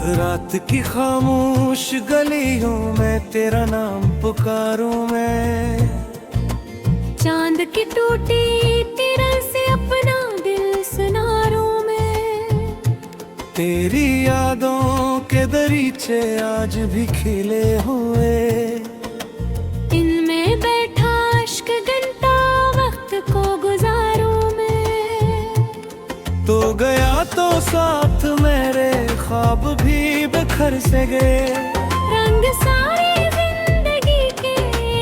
रात की खामोश गलियों में तेरा नाम पुकारूं मैं। चांद की टूटी तिरन से अपना दिल सुनारूं मैं। तेरी यादों के दरीचे आज भी खिले हुए, इनमें बैठा इश्क घंटा वक्त को गुजारूं मैं। तो गया तो साथ मेरे ख्वाब भी बिखर से गए। रंग सारी जिंदगी के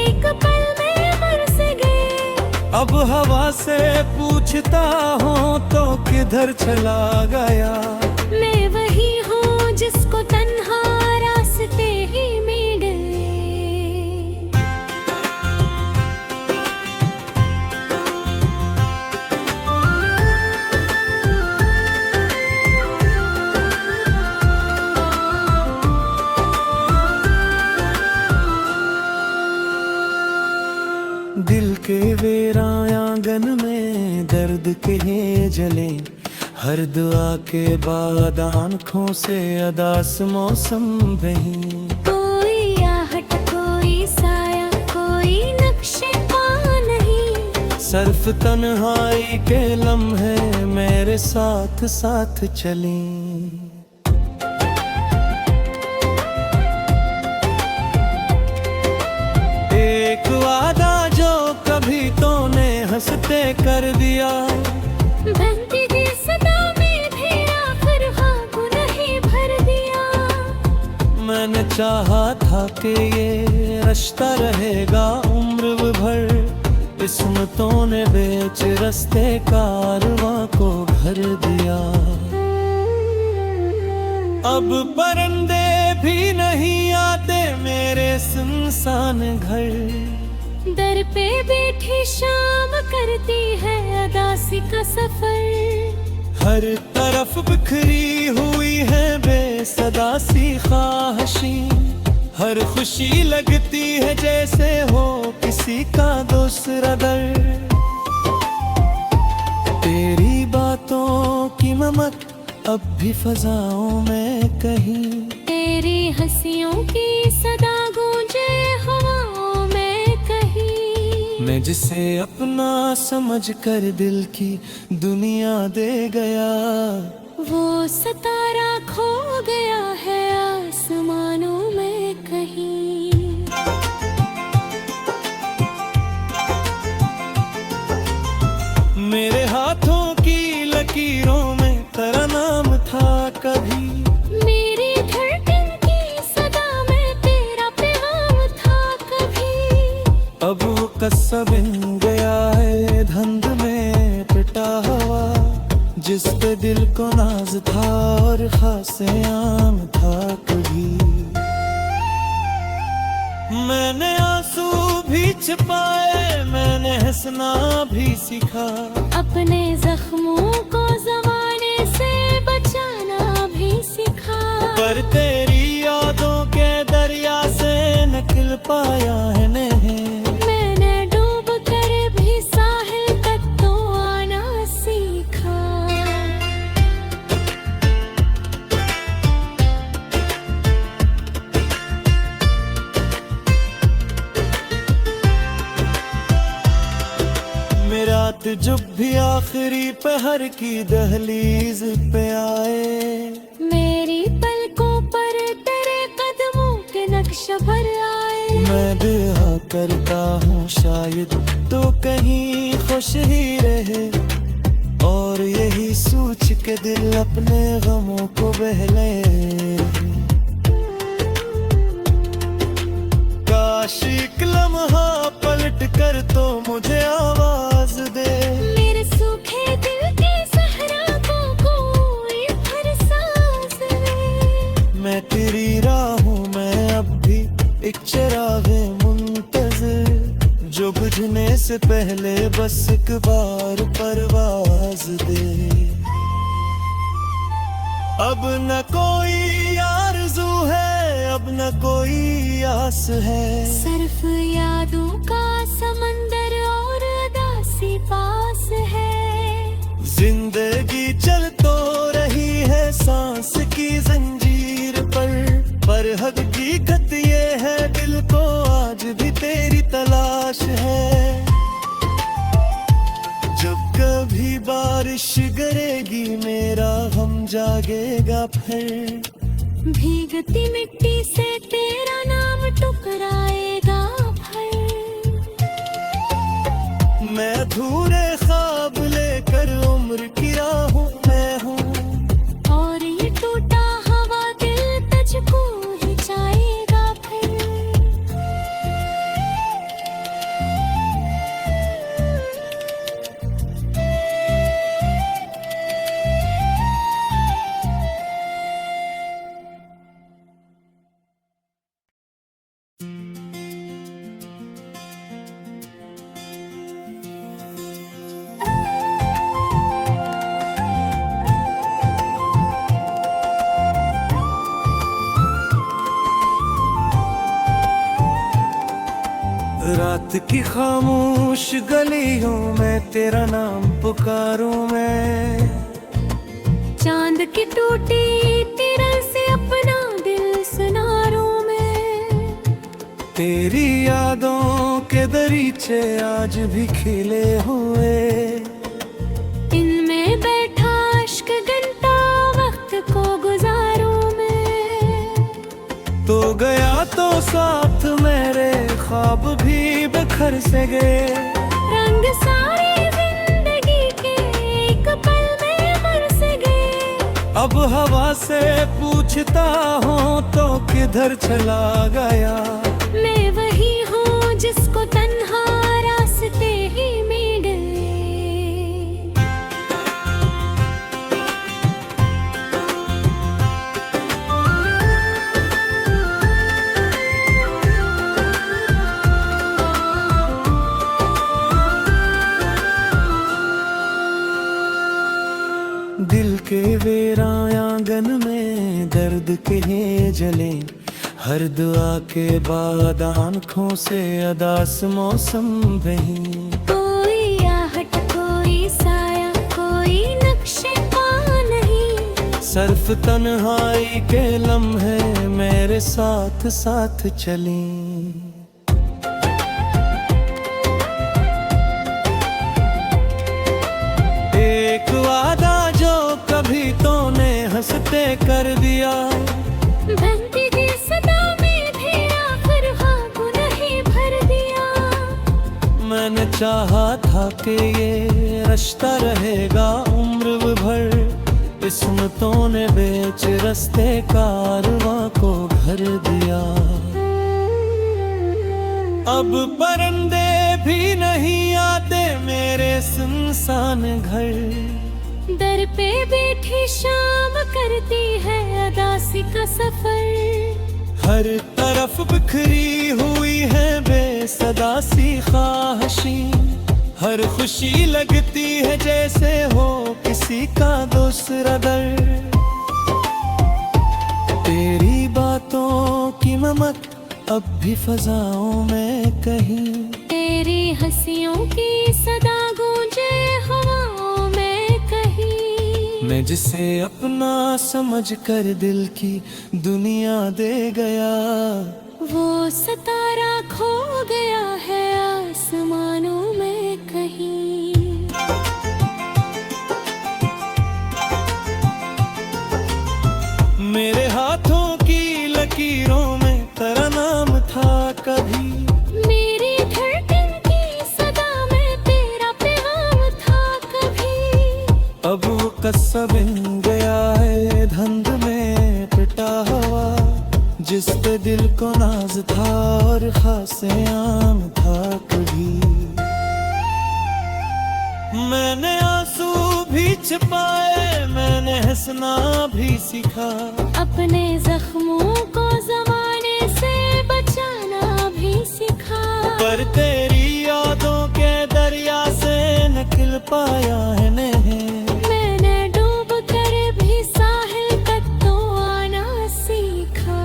एक पल में मर से गए। अब हवा से पूछता हूँ तो किधर चला गया। मैं वही हूँ जिसको तन्हा रास्ते ही मिल गए। दिल के वीरान आंगन में दर्द के हैं जले, हर दुआ के बाद आँखों से अदास मौसम बही। कोई आहट कोई साया कोई नक्शे पा नहीं। सर्फ तन्हाई के लम्हे मेरे साथ साथ चली। एक वादा जो कभी तूने हंसते कर दिया, बहती थी सदा में भी आखिर ख्वाब नहीं भर दिया। मैंने चाहा था कि ये रिश्ता रहेगा उम्र भर, किस्मतों ने बेच रास्ते कारवां को भर दिया। अब परिंदे भी नहीं आते मेरे सुनसान घर। दर पे बैठी शाम करती है अदासी का सफर। हर तरफ बिखरी हुई है बेसदा सी ख्वाहिशी, हर खुशी लगती है जैसे हो किसी का दूसरा दर। तेरी बातों की ममक अब भी फजाओं में कहीं, तेरी हंसियों की सदा गूंजे हवाओं में कहीं। मैं जिसे अपना समझ कर दिल की दुनिया दे गया, वो सितारा खो गया है आसमानों में कहीं। मेरे हाथों की लकीरों में तेरा नाम था कभी, मेरी धड़कन की सदा में तेरा पैगाम था कभी। अब वो कस्सा बिन गया है धुंध में पिटा हुआ, जिस पे दिल को नाज था और खासे आम था कभी। मैंने आंसू भी छिपाए, मैंने हंसना भी सीखा, अपने जख्मों को जमाने से बचाना भी सीखा। पर तेरी यादों के दरिया से निकल पाया है नहीं। मैंने डूब कर भी साहिल तक तो आना सीखा। रात जब भी आखिरी पहर की दहलीज पे आए, मेरी पलकों पर तेरे कदमों के नक्श भर आए। मैं दुआ करता हूँ शायद तो कहीं खुश ही रहे, और यही सोच के दिल अपने गमों को बहले। काश एक लम्हा पलट कर तो मुझे आवाज दे, मेरे सूखे दिल के सहरा को कोई फरसास दे। मैं तेरी राहों में अब भी एक चिरागे मुंतज़िर, जो बुझने से पहले बस एक बार परवाज दे। अब न कोई आरज़ू है, अब न कोई आस है, सिर्फ यादों का समंदर और अदासी पास है। जिंदगी चल तो रही है सांस की जंजीर गम जागेगा फिर। भीगती मिट्टी से तेरा नाम टुकराएगा फिर। मैं अधूरे ख्वाब लेकर उम्र की राहों में हूँ, और ये टूटा हवा दिल तुझको ही चाहेगा फिर। रात की खामोश गलियों में तेरा नाम पुकारूं मैं। चांद की टूटी तिरन से अपना दिल सुनारूं मैं। तेरी यादों के दरीचे आज भी खिले हुए, इनमें बैठा अश्क घंटा वक्त को गुजारूं मैं। तो गया तो साथ मेरे ख्वाब भी बिखर से गए। रंग सारी जिंदगी के एक पल में मर से गए। अब हवा से पूछता हूँ तो किधर चला गया। मैं वही हूँ जिसको तन्हा रास्ते ही मिल गए। दिल के वीरान आंगन में दर्द के हैं जले, हर दुआ के बाद आंखों से अदास मौसम बही। कोई आहट कोई साया कोई नक्शे पा नहीं। सर्फ तन्हाई के लम्हे मेरे साथ साथ चली। एक वादा जो कभी तूने हंसते कर दिया, बहती थी सदा में भी आखिर ख्वाब नहीं भर दिया। मैंने चाहा था कि ये रिश्ता रहेगा उम्र भर, किस्मतों ने बेच रस्ते कारवां को घर दिया। अब परिंदे भी नहीं आते मेरे सुनसान घर। दर पे बैठी शाम करती है अदासी का सफर। हर तरफ बिखरी हुई है बेसदा सी ख्वाहिशी, हर खुशी लगती है जैसे हो किसी का दूसरा दर। तेरी बातों की ममक अब भी फजाओं में कहीं, तेरी हंसियों की सदा गूंजे हवाओं में कहीं। मैं जिसे अपना समझ कर दिल की दुनिया दे गया, वो सितारा खो गया है आसमानों में कहीं। मेरे हाथों की लकीरों में तेरा नाम था कभी। मेरी धड़कन की सदा में तेरा पैगाम था कभी। अब वो कस्सा बन गया है धुंध में पिटा हुआ, जिस पे दिल को नाज था और खासे आम था कभी। मैंने आंसू भी छिपाए, मैंने हंसना भी सीखा, अपने जख्मों को जमाने से बचाना भी सीखा। पर तेरी यादों के दरिया से निकल पाया है नहीं। मैंने डूब कर भी साहिल तक तो आना सीखा।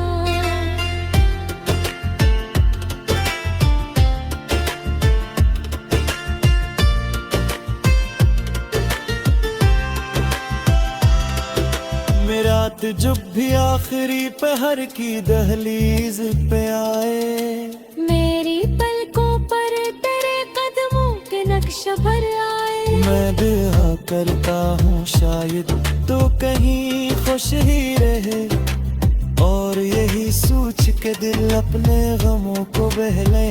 मेरा जब भी आखिरी पहर की दहलीज पे आए, मेरी पलकों पर तेरे कदमों के नक्श भर आए। मैं बेहाक करता हूँ शायद तो कहीं खुश ही रहे, और यही सोच के दिल अपने गमों को बहले।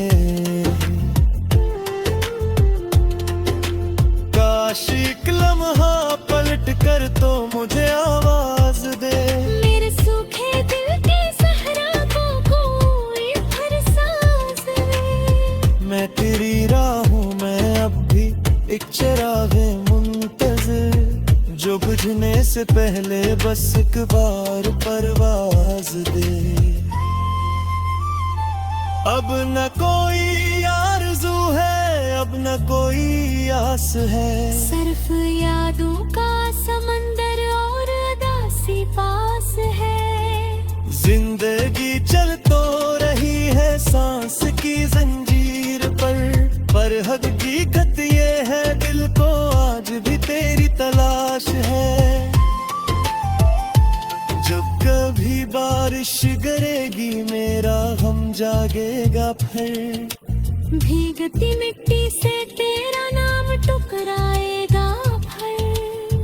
काश एक लम्हा पलट कर तो मुझे आवाज दे, मेरे सूखे दिल के सहरा को कोई भर सांस ले। मैं तेरी राहों में अब भी एक चिरागे मुंतज़िर, जो बुझने से पहले बस एक बार परवाज दे। अब न कोई आरज़ू है, अब न कोई आस है, सिर्फ यादों का समंदर और उदासी पास है। जिंदगी चल तो रही है सांस की जंजीर पर हकीकत ये है दिल को आज भी तेरी तलाश है। जब कभी बारिश गिरेगी मेरा गम जागेगा फिर, भीगती मिट्टी से तेरा नाम टुकराएगा फिर।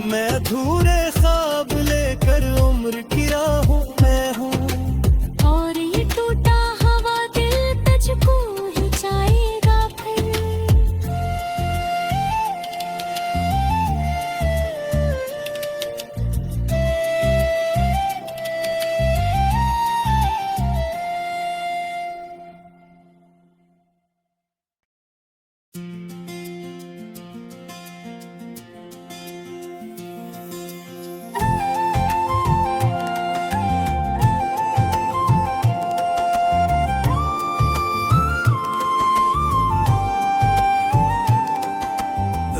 मैं अधूरे ख्वाब लेकर उम्र की राहों में हूँ, और ये टूटा हवा दिल तुझको ही चाहेगा फिर।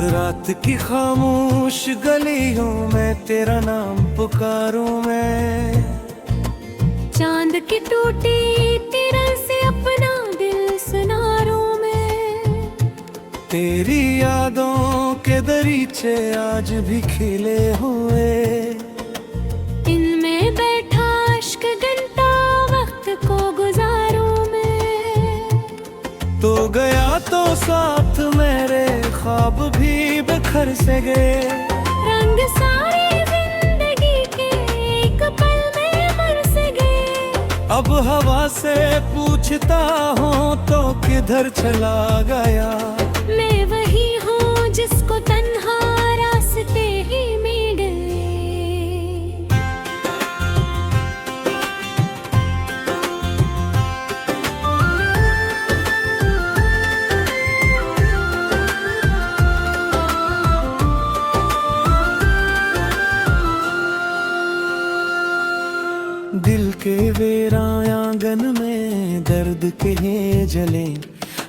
रात की खामोश गलियों में तेरा नाम पुकारूं मैं, चांद की टूटी तिरन से अपना दिल सुनारूं मैं। तेरी यादों के दरीचे आज भी खिले हुए, इनमें बैठा इश्क घंटा वक्त को गुजारूं मैं। तो गया तो साथ मेरे ख्वाब भी बिखर से गए, रंग सारी जिंदगी के एक पल में मर से गए। अब हवा से पूछता हूँ तो किधर चला गया, मैं वही हूँ जिसको तन्हा रास्ते ही मिल गए। दिल के वीरान आंगन में दर्द के जले,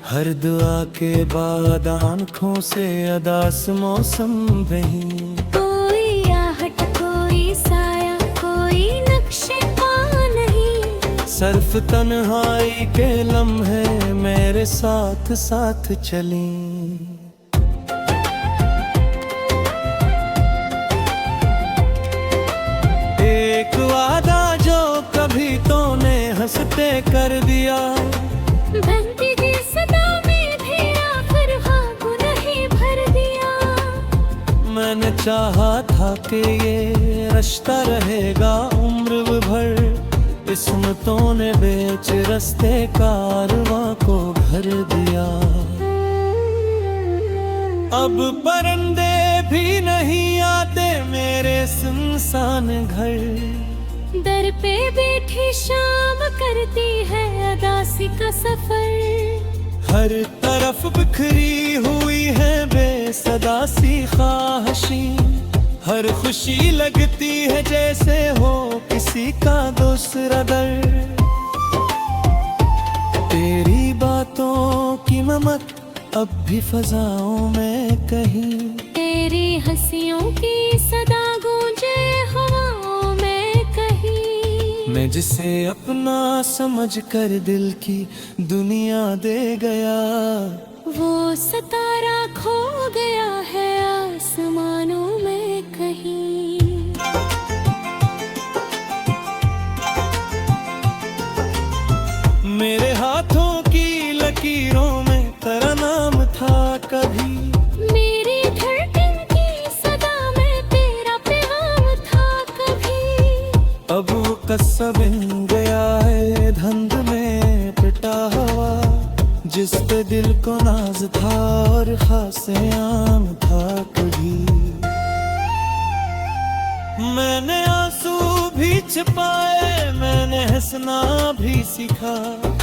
हर दुआ के बाद आंखों से अदास मौसम बही। कोई आहट कोई साया कोई नक्शे पा नहीं, सर्फ तन्हाई के लम्हे मेरे साथ साथ चली। एक वादा जो कभी तूने हंसते कर दिया, बहती की सदा में भी आखिर ख्वाब नहीं भर दिया। मैंने चाहा था कि ये रिश्ता रहेगा उम्र भर, किस्मतों ने बेच रास्ते कारवां को भर दिया। अब परिंदे भी नहीं आते मेरे सुनसान घर, दर पे बैठी शाम करती है अदासी का सफर। हर तरफ बिखरी हुई है बेसदा सी ख्वाहिशी, हर खुशी लगती है जैसे हो किसी का दूसरा दर। तेरी बातों की ममक अब भी फजाओं में कहीं, तेरी हंसियों की सदा गूंजे हवाओं में कहीं। मैं जिसे अपना समझ कर दिल की दुनिया दे गया, वो सितारा खो गया है आसमानों में कहीं। मेरे हाथों की लकीरों में तेरा नाम था कभी, मेरे सब इन गया है धुंध में पिटा हुआ, जिस पे दिल को नाज था और खासे आम था कभी। मैंने आंसू भी छिपाए, मैंने हंसना भी सीखा,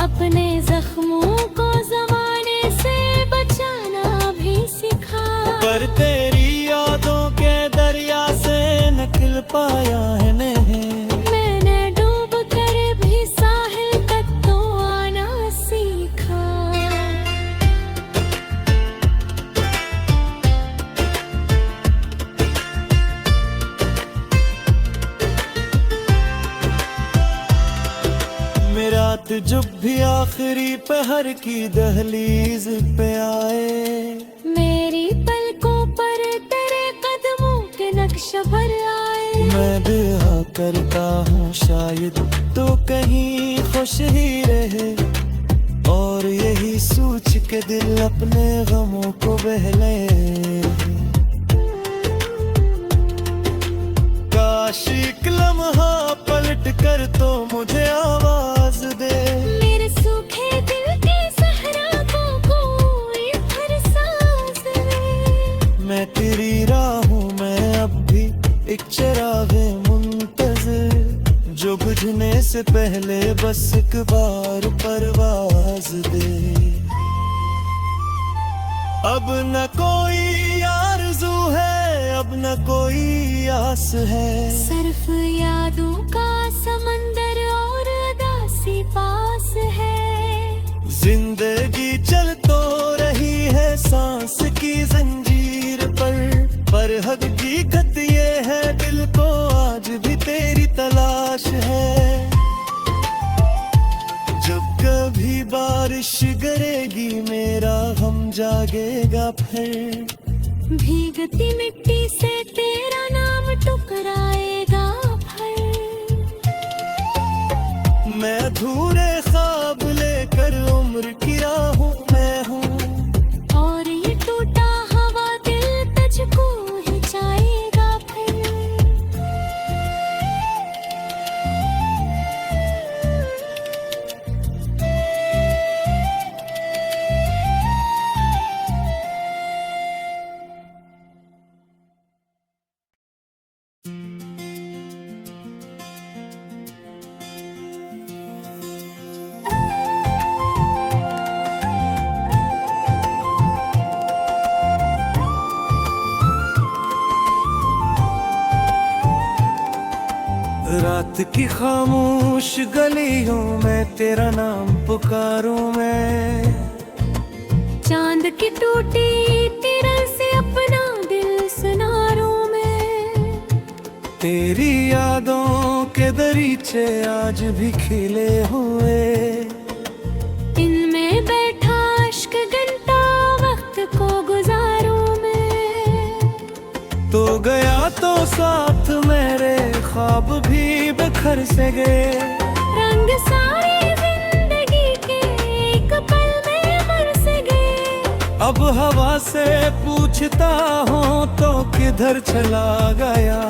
अपने जख्मों को जमाने से बचाना भी सीखा। पर तेरी यादों के दरिया से निकल पाया है नहीं। मैंने डूब कर भी साहिल तक तो आना सीखा। मेरा जब भी आखिरी पहर की दहलीज पे आए, मेरी पलकों पर तेरे कदमों के नक्श भर आए। मैं दुआ करता हूँ शायद तो कहीं खुश ही रहे, और यही सोच के दिल अपने गमों को बहले। काश एक लम्हा पलट कर तो मुझे आवाज दे, मेरे सूखे दिल के सहरा को कोई फरसास दे। मैं तेरी राहों में अब भी एक चिरागे मुंतज़िर, जो बुझने से पहले बस एक बार परवाज दे। अब न कोई आरज़ू है, अब न कोई आस है, सिर्फ यादों का समंदर और उदासी पास है। जिंदगी चल तो रही है सांस की जंजीर पर हकीकत ये है दिल को आज भी तेरी तलाश है। जब कभी बारिश गिरेगी मेरा गम जागेगा फिर, भीगती मिट्टी से तेरा नाम टुकराएगा फिर। मैं अधूरे ख्वाब लेकर उम्र की राहों में हूँ, और ये टूटा हवा दिल तुझको ही चाहेगा फिर। रात की खामोश गलियों में तेरा नाम पुकारूं मैं, चांद की टूटी तिरल से अपना दिल सुनारूं मैं। तेरी यादों के दरीचे आज भी खिले हुए, इनमें बैठा अश्क घंटा वक्त को गुजारूं मैं। तो गया तो साथ मेरे ख्वाब भी बिखर से गए, रंग सारी जिंदगी के एक पल में बरस गए। अब हवा से पूछता हूँ तो किधर चला गया।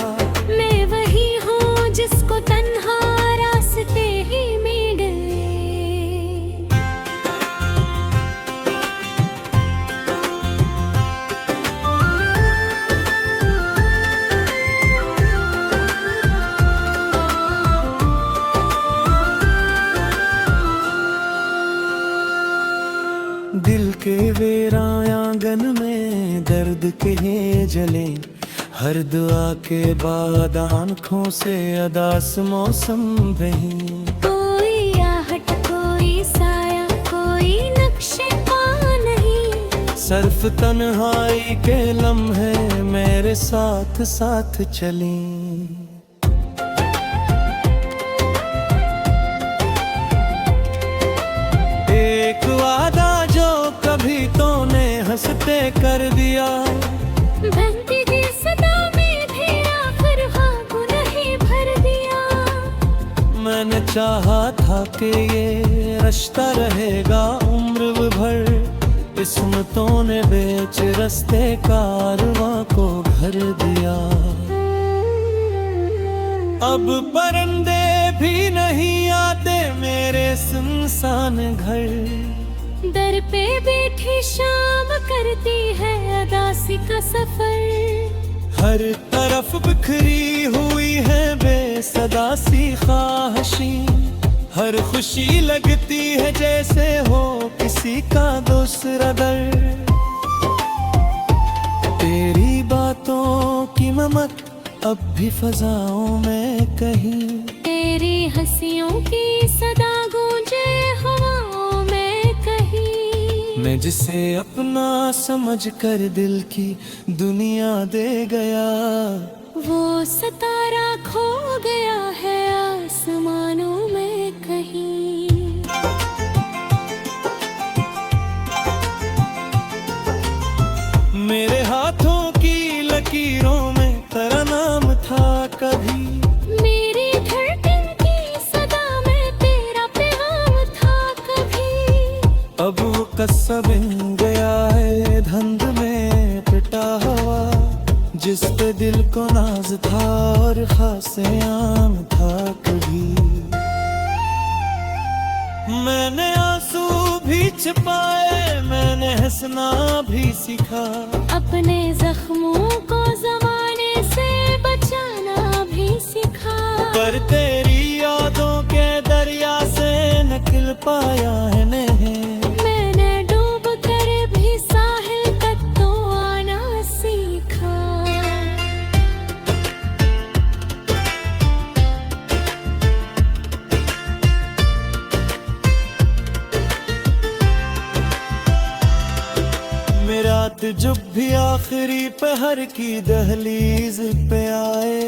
मैं वही हूँ जिसको तन्हा रास्ते ही मिल गए। दिल के वीरान आंगन में दर्द के हैं जले, हर दुआ के बाद आंखों से अदास मौसम बही। कोई आहट कोई साया कोई नक्शे पा नहीं, सर्फ तन्हाई के लम्हे मेरे साथ साथ चली। एक वादा जो कभी तूने हंसते कर दिया, बहती थी सदा में तेरा फरहा को नहीं भर दिया। मैंने चाहा था कि ये रिश्ता रहेगा उम्र भर, किस्मतों ने बेच रास्ते कारवां को भर दिया। अब परिंदे भी मेरे सुनसान घर। दर पे बैठी शाम करती है अदासी का सफर। हर तरफ बिखरी हुई है बेसदा सी ख्वाहिशें। हर खुशी लगती है जैसे हो किसी का दूसरा दर। तेरी बातों की ममक अब भी फजाओं में कहीं। तेरी हंसियों की सदा गूंजे हवाओं में कहीं। मैं जिसे अपना समझ कर दिल की दुनिया दे गया, वो सितारा खो गया है आसमानों में कहीं। मेरे हाथों की लकीरों में तेरा नाम था कभी। मेरी धड़कन की सदा में तेरा पैगाम था कभी। अब वो कस्सा बन गया है धुंध में पिटा हुआ, जिस पे दिल को नाज था और खासे आम था कभी। मैंने आंसू भी छिपाए, मैंने हंसना भी सीखा। अपने जख्मों को जमाने से बचाना भी सीखा। पर तेरी यादों के दरिया से निकल पाया है नहीं। मैंने डूब कर भी साहिल तक तो आना सीखा। रात जब भी आखिरी पहर की दहलीज पे आए,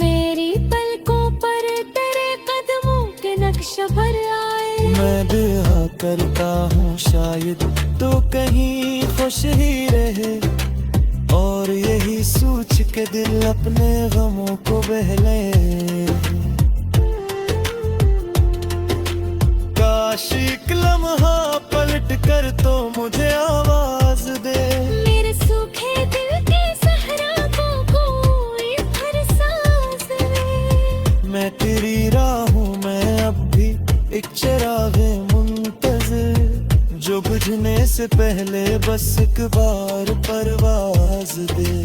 मेरी पलकों पर तेरे कदमों के नक्श भर आए। मैं दुआ करता हूँ शायद तो कहीं खुश ही रहे, और यही सोच के दिल अपने गमों को बहले। काश एक लम्हा पलट कर तो मुझे आवाज दे। मेरे सूखे दिल के सहरा को कोई फरसास दे। मैं तेरी राहों में अब भी एक चिरागे मुंतज़िर, जो बुझने से पहले बस एक बार परवाज दे।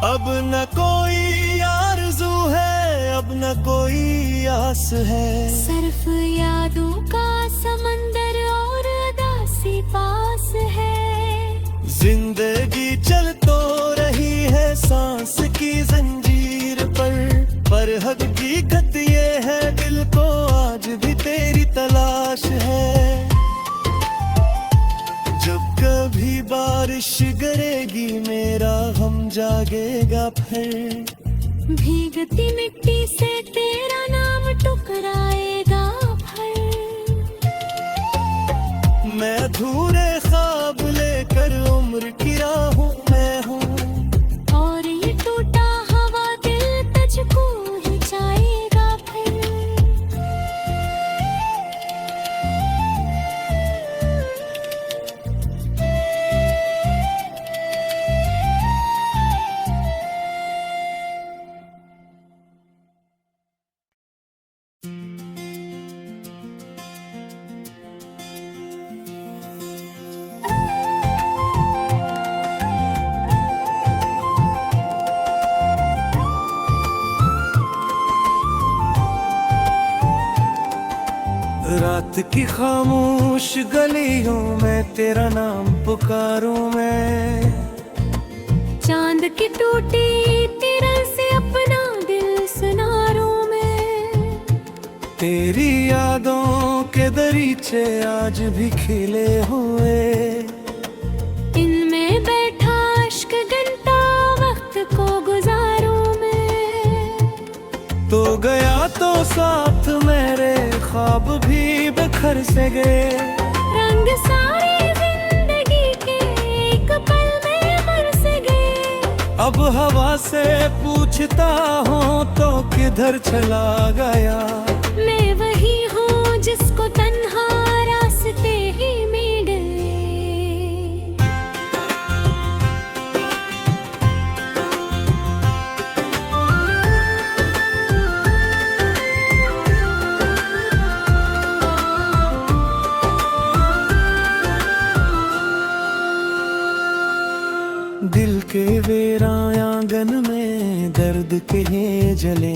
अब न कोई आरज़ू है, अब न कोई आस है। सिर्फ यादों का समंदर और अदासी पास है। जिंदगी चल तो रही है सांस की जंजीर पर हकीकत ये है दिल को आज भी तेरी तलाश है। जब कभी बारिश गिरेगी मेरा गम जागेगा फिर। भीगती मिट्टी से तेरा नाम टुकराएगा फिर। मैं अधूरे ख्वाब लेकर उम्र की राहों में हूँ, और ये टूटा हवा दिल तुझको ही जाएगा फिर। रात की खामोश गलियों में तेरा नाम पुकारूं मैं। चांद की टूटी तिरन से अपना दिल सुनारूं मैं। तेरी यादों के दरीचे आज भी खिले हुए, इनमें बैठा इश्क घंटा वक्त को गुजारूं मैं। तो गया तो साथ मेरे ख्वाब भी बिखर से गए। रंग सारे जिंदगी के एक पल में मर से गए। अब हवा से पूछता हूँ तो किधर चला गया। मैं वही हूँ जिसको तन्हा रास्ते ही मिल गए। आंगन में दर्द के ये जले,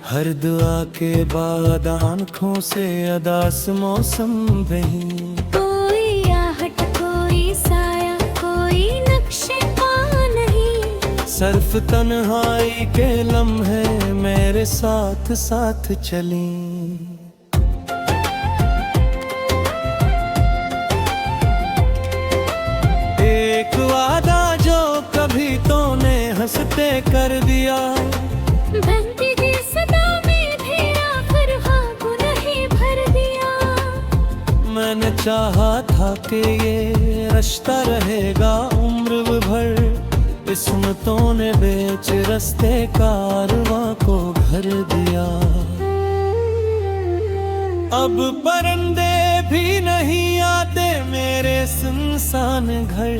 हर दुआ के बाद आंखों से अदास मौसम बही। कोई आहट कोई साया कोई नक्शे पा नहीं, सर्फ तन्हाई के लम्हे मेरे साथ साथ चली। एक वादा जो कभी तूने हंसते कर दिया, बहती थी सदा में भी आखिर ख्वाब नहीं भर दिया। मैंने चाहा था कि ये रिश्ता रहेगा उम्र भर, किस्मतों ने बेच रस्ते कारवां को घर दिया। अब परिंदे भी नहीं आते मेरे सुनसान घर,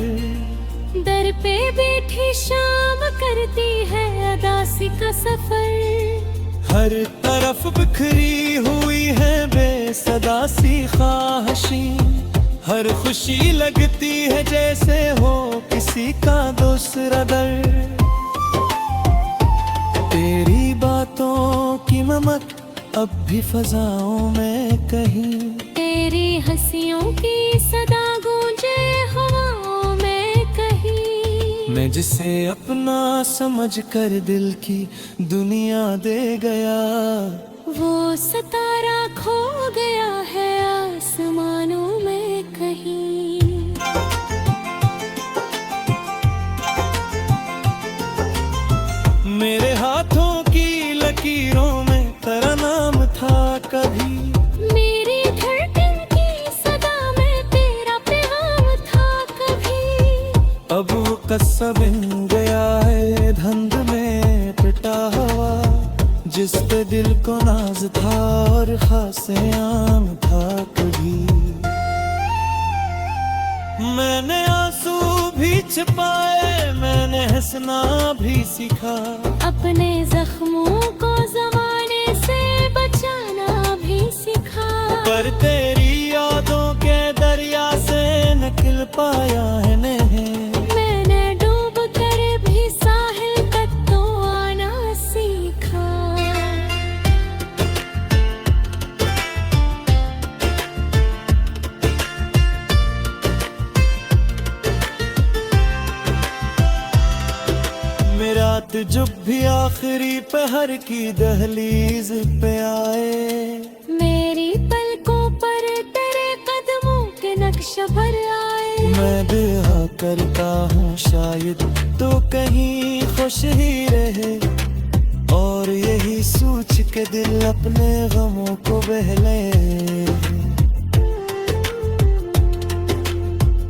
दर पे बैठी शाम करती है अदासी का सफर। हर तरफ बिखरी हुई है बेसदा सी ख्वाहिशें, हर खुशी लगती है जैसे हो किसी का दूसरा दर। तेरी बातों की ममक अब भी फजाओं में कहीं, तेरी हंसियों की सदा गूंजे हवाओं में कहीं। मैं जिसे अपना समझ कर दिल की दुनिया दे गया, वो सितारा खो गया है आसमानों में कहीं। मेरे हाथों की लकीरों में तेरा नाम था कभी, मेरी धड़कन की सदा में तेरा पैगाम था कभी। अब वो कस्सा बन गया है धुंध में पिटा हुआ, जिस पे दिल को नाज था और खासे आम था कभी। मैंने आंसू भी छिपाए, मैंने हंसना भी सीखा, अपने जख्मों को जमाने से बचाना भी सीखा। पर तेरी यादों के दरिया से निकल पाया है नहीं। मैंने डूब कर भी साहिल तक तो आना सीखा। रात जब भी आखिरी पहर की दहलीज पे आए, मेरी पलकों पर तेरे कदमों के नक्श भर आए। मैं दुआ करता हूँ शायद तो कहीं खुश ही रहे, और यही सोच के दिल अपने गमों को बहले।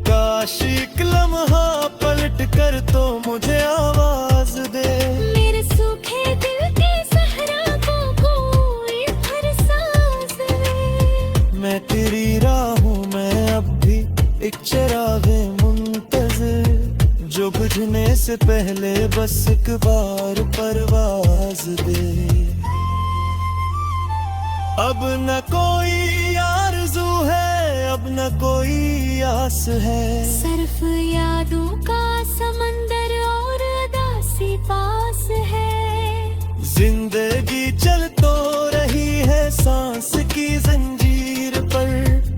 काश एक लम्हा पलट कर तो मुझे आवाज दे, मेरे सूखे दिल के सहरा को कोई फरसास दे। मैं तेरी राहों में अब भी एक चिरागे मुंतज़िर, जो बुझने से पहले बस एक बार परवाज दे। अब न कोई आरज़ू है, अब न कोई आस है, सिर्फ यादों का समंदर और अदासी पास है। जिंदगी चल तो रही है सांस की जंजीर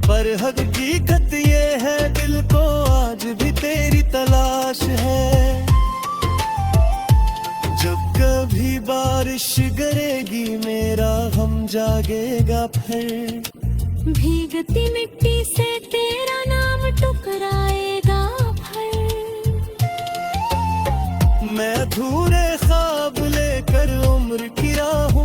पर हकीकत ये है दिल को आज भी तेरी तलाश है। जब कभी बारिश गिरेगी मेरा गम जागेगा फिर, भीगती मिट्टी से तेरा नाम टुकराएगा फिर। मैं अधूरे ख्वाब लेकर उम्र की राह